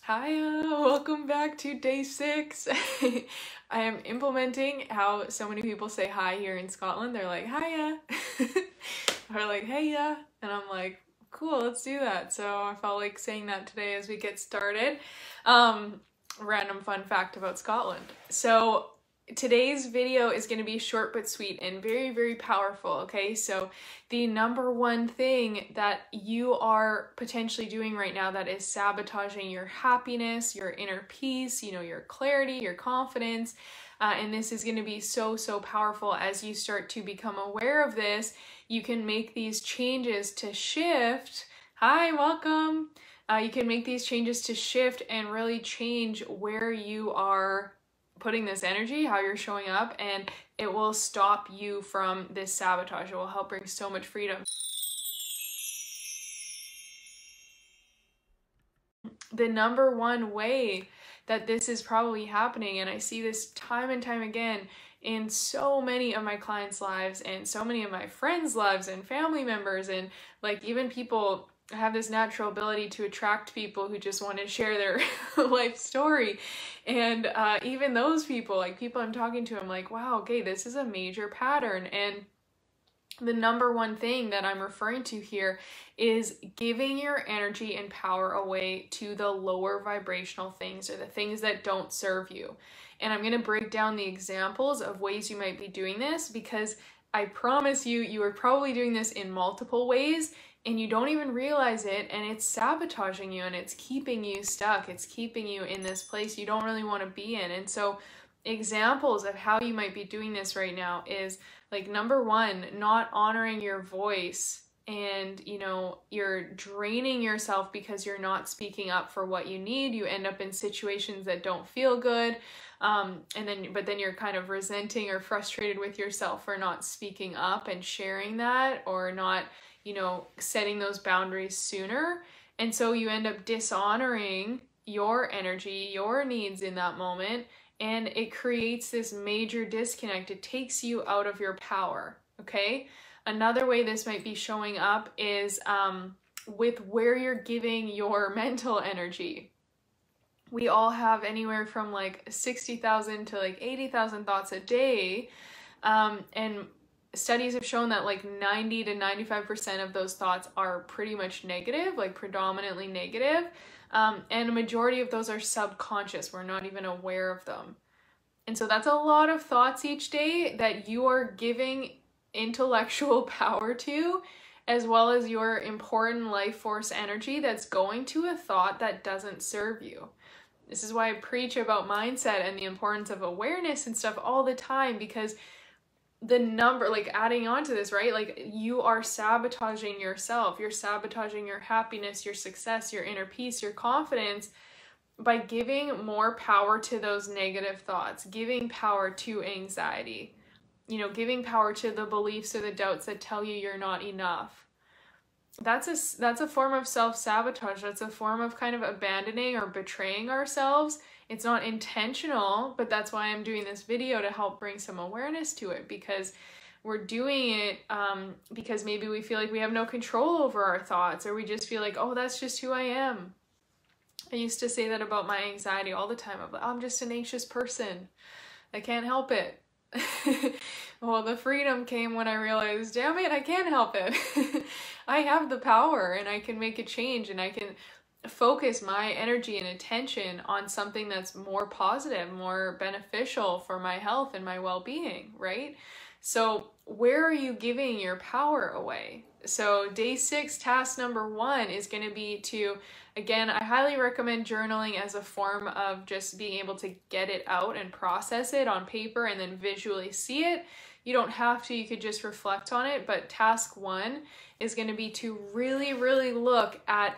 Hi, welcome back to day 6. I am implementing how so many people say hi here in Scotland. They're like, hiya, or like, hey ya, and I'm like, cool, let's do that. So I felt like saying that today as we get started. Random fun fact about Scotland. So today's video is going to be short but sweet and very, very powerful, okay? So the number one thing that you are potentially doing right now that is sabotaging your happiness, your inner peace, your clarity, your confidence, and this is going to be so, so powerful as you start to become aware of this. You can make these changes to shift. Hi, welcome. You can make these changes to shift and really change where you are putting this energy, how you're showing up, and it will stop you from this sabotage. It will help bring so much freedom. The number one way that this is probably happening, and I see this time and time again in so many of my clients' lives and so many of my friends' lives and family members, and like even people have this natural ability to attract people who just want to share their life story. And even those people, like people I'm talking to, I'm like, wow, okay, this is a major pattern. And the number one thing that I'm referring to here is giving your energy and power away to the lower vibrational things, or the things that don't serve you. And I'm going to break down the examples of ways you might be doing this, because I promise you are probably doing this in multiple ways and you don't even realize it, and it's sabotaging you and it's keeping you stuck. It's keeping you in this place you don't really want to be in. And so examples of how you might be doing this right now is like, number one, not honoring your voice, and you're draining yourself because you're not speaking up for what you need. You end up in situations that don't feel good, but then you're kind of resenting or frustrated with yourself for not speaking up and sharing that, or not setting those boundaries sooner. And so you end up dishonoring your energy, your needs in that moment, and it creates this major disconnect. It takes you out of your power, okay? Another way this might be showing up is with where you're giving your mental energy. We all have anywhere from like 60,000 to like 80,000 thoughts a day, and studies have shown that like 90 to 95% of those thoughts are pretty much negative, like predominantly negative. And a majority of those are subconscious. We're not even aware of them. And so that's a lot of thoughts each day that you are giving intellectual power to, as well as your important life force energy that's going to a thought that doesn't serve you. This is why I preach about mindset and the importance of awareness and stuff all the time, because the number, like adding on to this, right? Like you are sabotaging yourself. You're sabotaging your happiness, your success, your inner peace, your confidence by giving more power to those negative thoughts, giving power to anxiety, giving power to the beliefs or the doubts that tell you you're not enough. That's a form of self-sabotage. That's a form of kind of abandoning or betraying ourselves. It's not intentional, but that's why I'm doing this video, to help bring some awareness to it, because we're doing it because maybe we feel like we have no control over our thoughts, or we just feel like, oh, that's just who I am. I used to say that about my anxiety all the time. I'm like, I'm just an anxious person. I can't help it. Well, the freedom came when I realized, damn it, I can't help it. I have the power, and I can make a change, and I can focus my energy and attention on something that's more positive, more beneficial for my health and my well-being, right? So where are you giving your power away? So day 6, task number 1 is going to be to, again, I highly recommend journaling as a form of just being able to get it out and process it on paper and then visually see it. You don't have to, you could just reflect on it, but task 1 is going to be to really, really look at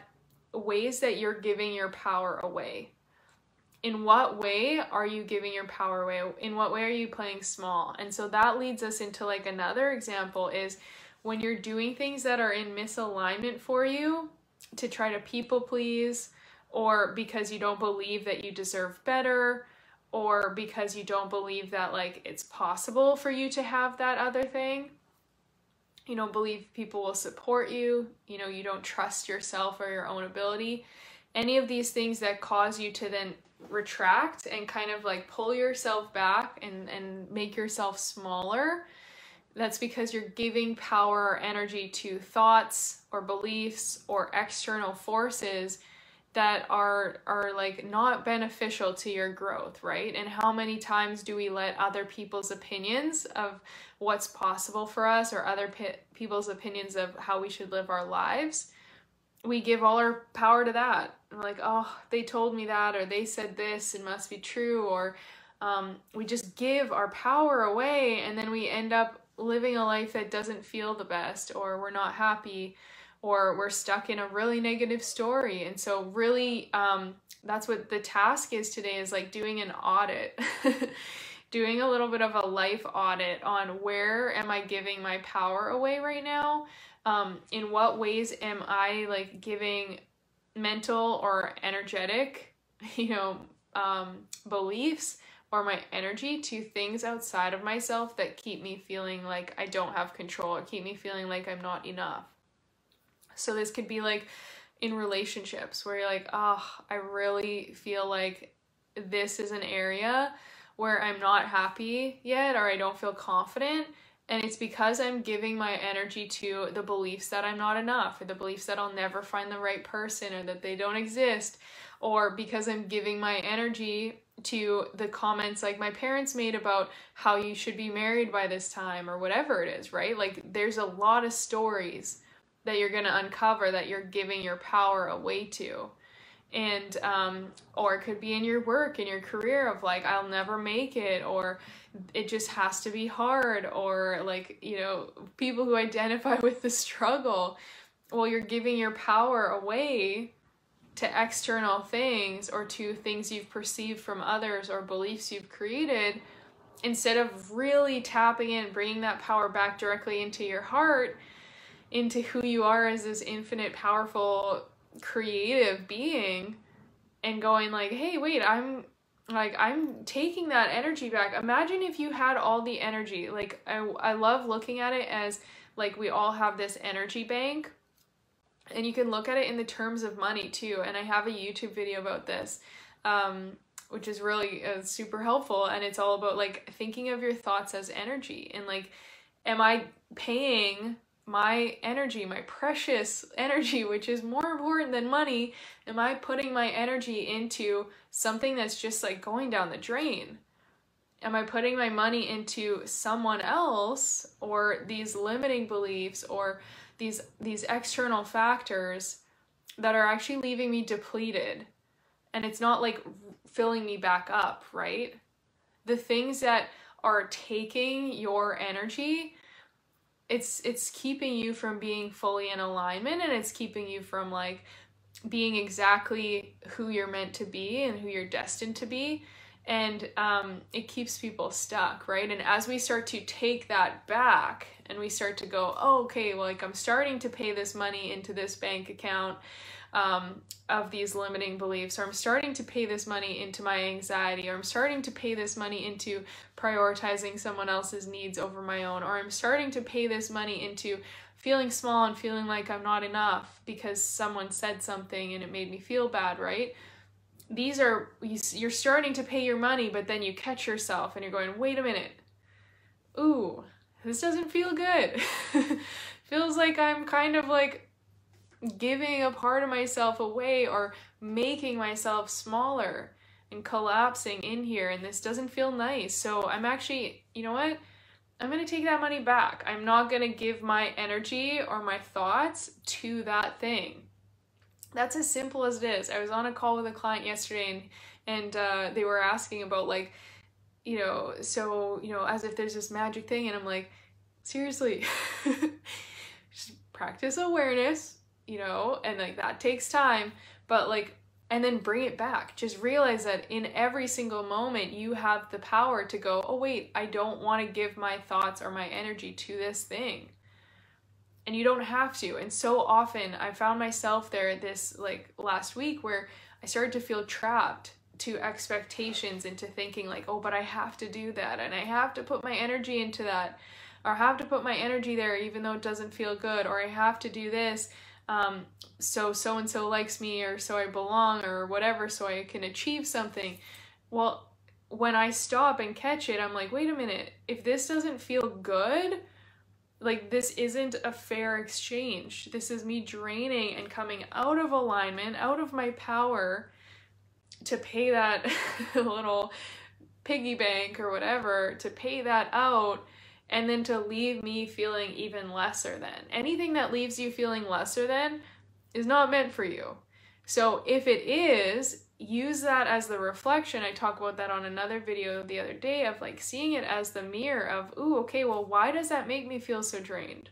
ways that you're giving your power away. In what way are you giving your power away? In what way are you playing small? And so that leads us into like another example is when you're doing things that are in misalignment for you, to try to people please, or because you don't believe that you deserve better, or because you don't believe that like it's possible for you to have that other thing. You don't believe people will support you. You don't trust yourself or your own ability. any of these things that cause you to then retract and kind of like pull yourself back and make yourself smaller, that's because you're giving power or energy to thoughts or beliefs or external forces that are like not beneficial to your growth, right? And how many times do we let other people's opinions of what's possible for us, or other people's opinions of how we should live our lives, we give all our power to that. We're like, oh, they told me that, or they said this, it must be true, or we just give our power away, and then we end up living a life that doesn't feel the best, or we're not happy, or we're stuck in a really negative story. And so really, that's what the task is today, is like doing an audit, doing a little bit of a life audit on where am I giving my power away right now? In what ways am I like giving mental or energetic, beliefs or my energy to things outside of myself that keep me feeling like I don't have control, or keep me feeling like I'm not enough. So this could be like in relationships where you're like, oh, I really feel like this is an area where I'm not happy yet, or I don't feel confident. And it's because I'm giving my energy to the beliefs that I'm not enough, or the beliefs that I'll never find the right person, or that they don't exist, or because I'm giving my energy to the comments like my parents made about how you should be married by this time, or whatever it is, right? Like there's a lot of stories that you're going to uncover that you're giving your power away to. And or it could be in your work, in your career, of like, I'll never make it, or it just has to be hard, or like, people who identify with the struggle. Well, you're giving your power away to external things, or to things you've perceived from others, or beliefs you've created, instead of really tapping in, bringing that power back directly into your heart, into who you are as this infinite, powerful, creative being, and going like, hey, wait, I'm taking that energy back. Imagine if you had all the energy. Like I love looking at it as like we all have this energy bank, and you can look at it in the terms of money too. And I have a YouTube video about this, which is really super helpful. And it's all about like thinking of your thoughts as energy, and like, am I paying my energy, my precious energy, which is more important than money, am I putting my energy into something that's just like going down the drain? Am I putting my money into someone else, or these limiting beliefs, or these external factors that are actually leaving me depleted? And it's not like filling me back up, right? The things that are taking your energy, it's keeping you from being fully in alignment, and it's keeping you from like being exactly who you're meant to be and who you're destined to be. And it keeps people stuck, right? And as we start to take that back, and we start to go, oh, okay, well, like I'm starting to pay this money into this bank account of these limiting beliefs, or I'm starting to pay this money into my anxiety, or I'm starting to pay this money into prioritizing someone else's needs over my own, or I'm starting to pay this money into feeling small and feeling like I'm not enough because someone said something and it made me feel bad, right? These are, you're starting to pay your money, but then you catch yourself and you're going, wait a minute, ooh, this doesn't feel good. Feels like I'm kind of like giving a part of myself away, or making myself smaller and collapsing in here, and this doesn't feel nice. So I'm actually, you know what? I'm going to take that money back. I'm not going to give my energy or my thoughts to that thing. That's as simple as it is. I was on a call with a client yesterday, and they were asking about like, so, as if there's this magic thing, and I'm like, seriously, just practice awareness, and like that takes time, but like, and then bring it back. Just realize that in every single moment you have the power to go, oh wait, I don't want to give my thoughts or my energy to this thing. And you don't have to. And so often I found myself there this like last week, where I started to feel trapped to expectations, into thinking like, oh, but I have to do that, and I have to put my energy into that, or I have to put my energy there even though it doesn't feel good, or I have to do this. so so-and-so likes me, or so I belong, or whatever, so I can achieve something. Well, when I stop and catch it, I'm like, wait a minute, if this doesn't feel good, like this isn't a fair exchange. This is me draining and coming out of alignment, out of my power to pay that little piggy bank or whatever, to pay that out, and then to leave me feeling even lesser than. Anything that leaves you feeling lesser than is not meant for you. So if it is, use that as the reflection. I talk about that on another video the other day, of like seeing it as the mirror of, ooh, okay, well, why does that make me feel so drained?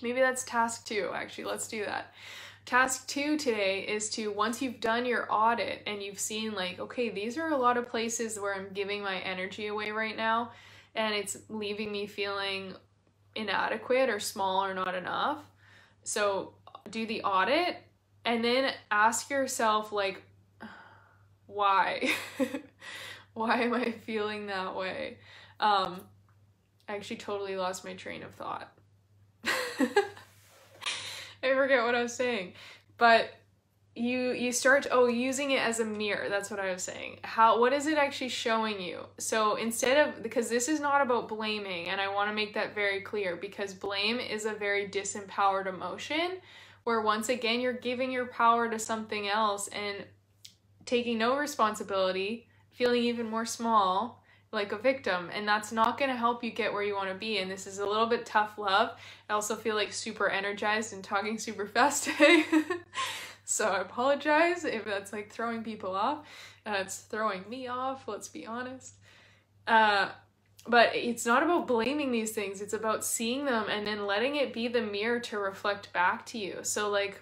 Maybe that's task 2, actually. Let's do that. Task 2 today is to, once you've done your audit and you've seen like, okay, these are a lot of places where I'm giving my energy away right now, and it's leaving me feeling inadequate or small or not enough. So do the audit and then ask yourself, like, why? Why am I feeling that way? I actually totally lost my train of thought. I forget what I was saying, but you start, using it as a mirror. That's what I was saying. What is it actually showing you? So instead of, because this is not about blaming, and I want to make that very clear, because blame is a very disempowered emotion, where once again, you're giving your power to something else and taking no responsibility, feeling even more small, like a victim, and that's not going to help you get where you want to be. And this is a little bit tough love. I also feel like super energized and talking super fast today. So I apologize if that's like throwing people off. It's throwing me off, let's be honest. But it's not about blaming these things. It's about seeing them and then letting it be the mirror to reflect back to you. So like,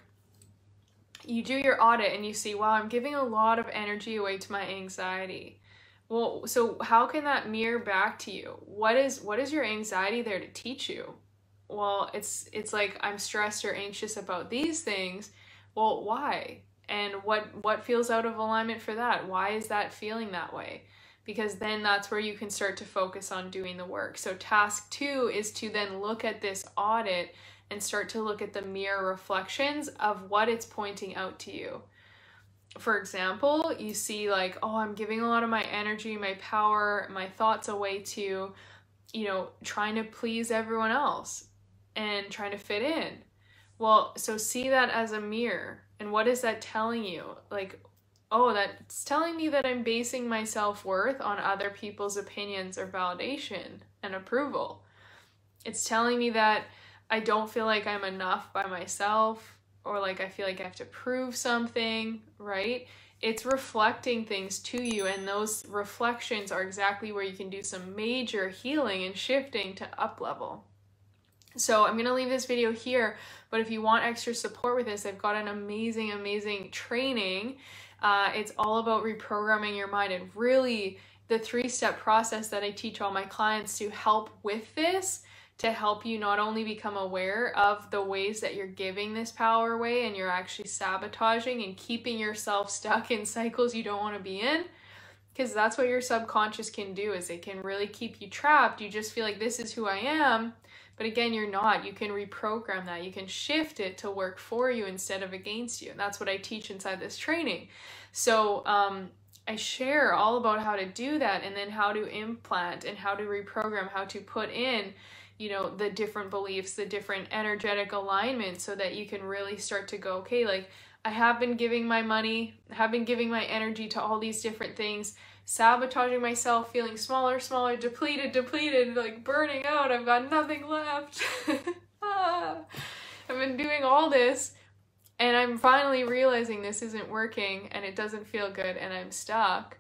you do your audit and you see, wow, I'm giving a lot of energy away to my anxiety. Well, so how can that mirror back to you? What is your anxiety there to teach you? Well, it's like, I'm stressed or anxious about these things. Well, why? And what feels out of alignment for that? Why is that feeling that way? Because then that's where you can start to focus on doing the work. So task 2 is to then look at this audit and start to look at the mirror reflections of what it's pointing out to you. For example, you see like, oh, I'm giving a lot of my energy, my power, my thoughts away to, trying to please everyone else and trying to fit in. Well, so see that as a mirror. And what is that telling you? Like, oh, that's telling me that I'm basing my self-worth on other people's opinions or validation and approval. It's telling me that I don't feel like I'm enough by myself, or like I feel like I have to prove something, right? It's reflecting things to you, and those reflections are exactly where you can do some major healing and shifting to up level. So I'm going to leave this video here, but if you want extra support with this, I've got an amazing, amazing training. It's all about reprogramming your mind, and really the 3-step process that I teach all my clients to help with this, to help you not only become aware of the ways that you're giving this power away and you're actually sabotaging and keeping yourself stuck in cycles you don't want to be in, because that's what your subconscious can do, is it can really keep you trapped. You just feel like this is who I am, but again, you're not. You can reprogram that. You can shift it to work for you instead of against you. And that's what I teach inside this training. So I share all about how to do that, and then how to implant and how to reprogram, how to put in the different beliefs, the different energetic alignments, so that you can really start to go, okay, like I have been giving my money, have been giving my energy to all these different things, sabotaging myself, feeling smaller, depleted, like burning out, I've got nothing left. I've been doing all this, and I'm finally realizing this isn't working, and it doesn't feel good, and I'm stuck.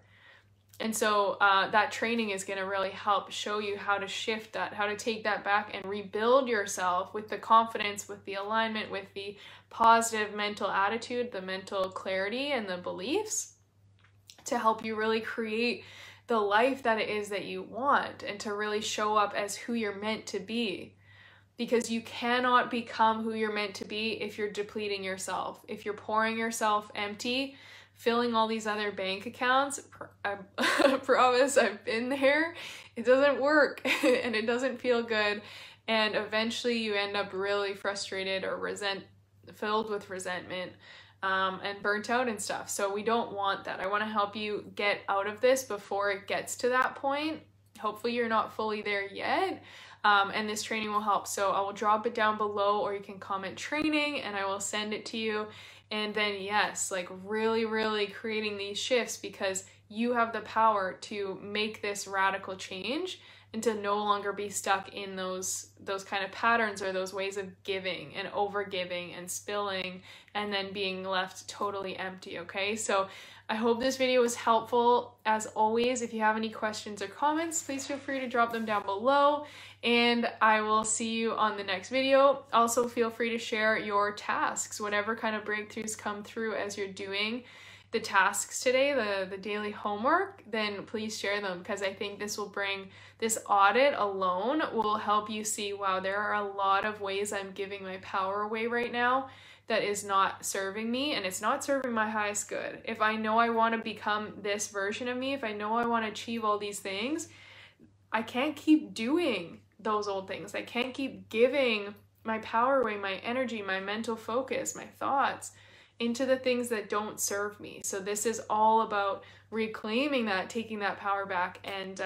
And so that training is going to really help show you how to shift that, how to take that back and rebuild yourself with the confidence, with the alignment, with the positive mental attitude, the mental clarity, and the beliefs, to help you really create the life that it is that you want, and to really show up as who you're meant to be. Because you cannot become who you're meant to be if you're depleting yourself, if you're pouring yourself empty, filling all these other bank accounts. I promise, I've been there. It doesn't work and it doesn't feel good. And eventually you end up really frustrated or filled with resentment and burnt out and stuff. So we don't want that. I want to help you get out of this before it gets to that point. Hopefully you're not fully there yet. And this training will help. So I will drop it down below, or you can comment training and I will send it to you. And then yes, like really, really creating these shifts, because you have the power to make this radical change and to no longer be stuck in those kind of patterns or those ways of giving and over giving and spilling and then being left totally empty. Okay, so I hope this video was helpful. As always, if you have any questions or comments, please feel free to drop them down below, and I will see you on the next video. Also, feel free to share your tasks, whatever kind of breakthroughs come through as you're doing the tasks today, the daily homework, then please share them, because I think this audit alone will help you see, wow, there are a lot of ways I'm giving my power away right now that is not serving me, and it's not serving my highest good. If I know I want to become this version of me, if I know I want to achieve all these things, I can't keep doing those old things. I can't keep giving my power away, my energy, my mental focus, my thoughts into the things that don't serve me. So this is all about reclaiming that, taking that power back. And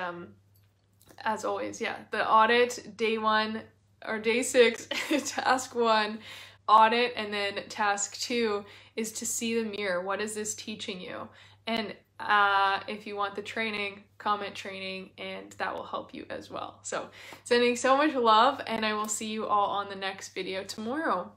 as always, yeah, the audit, day 1 or day 6, task 1, audit, and then task 2 is to see the mirror. What is this teaching you? And if you want the training, comment training, and that will help you as well. So sending so much love, and I will see you all on the next video tomorrow.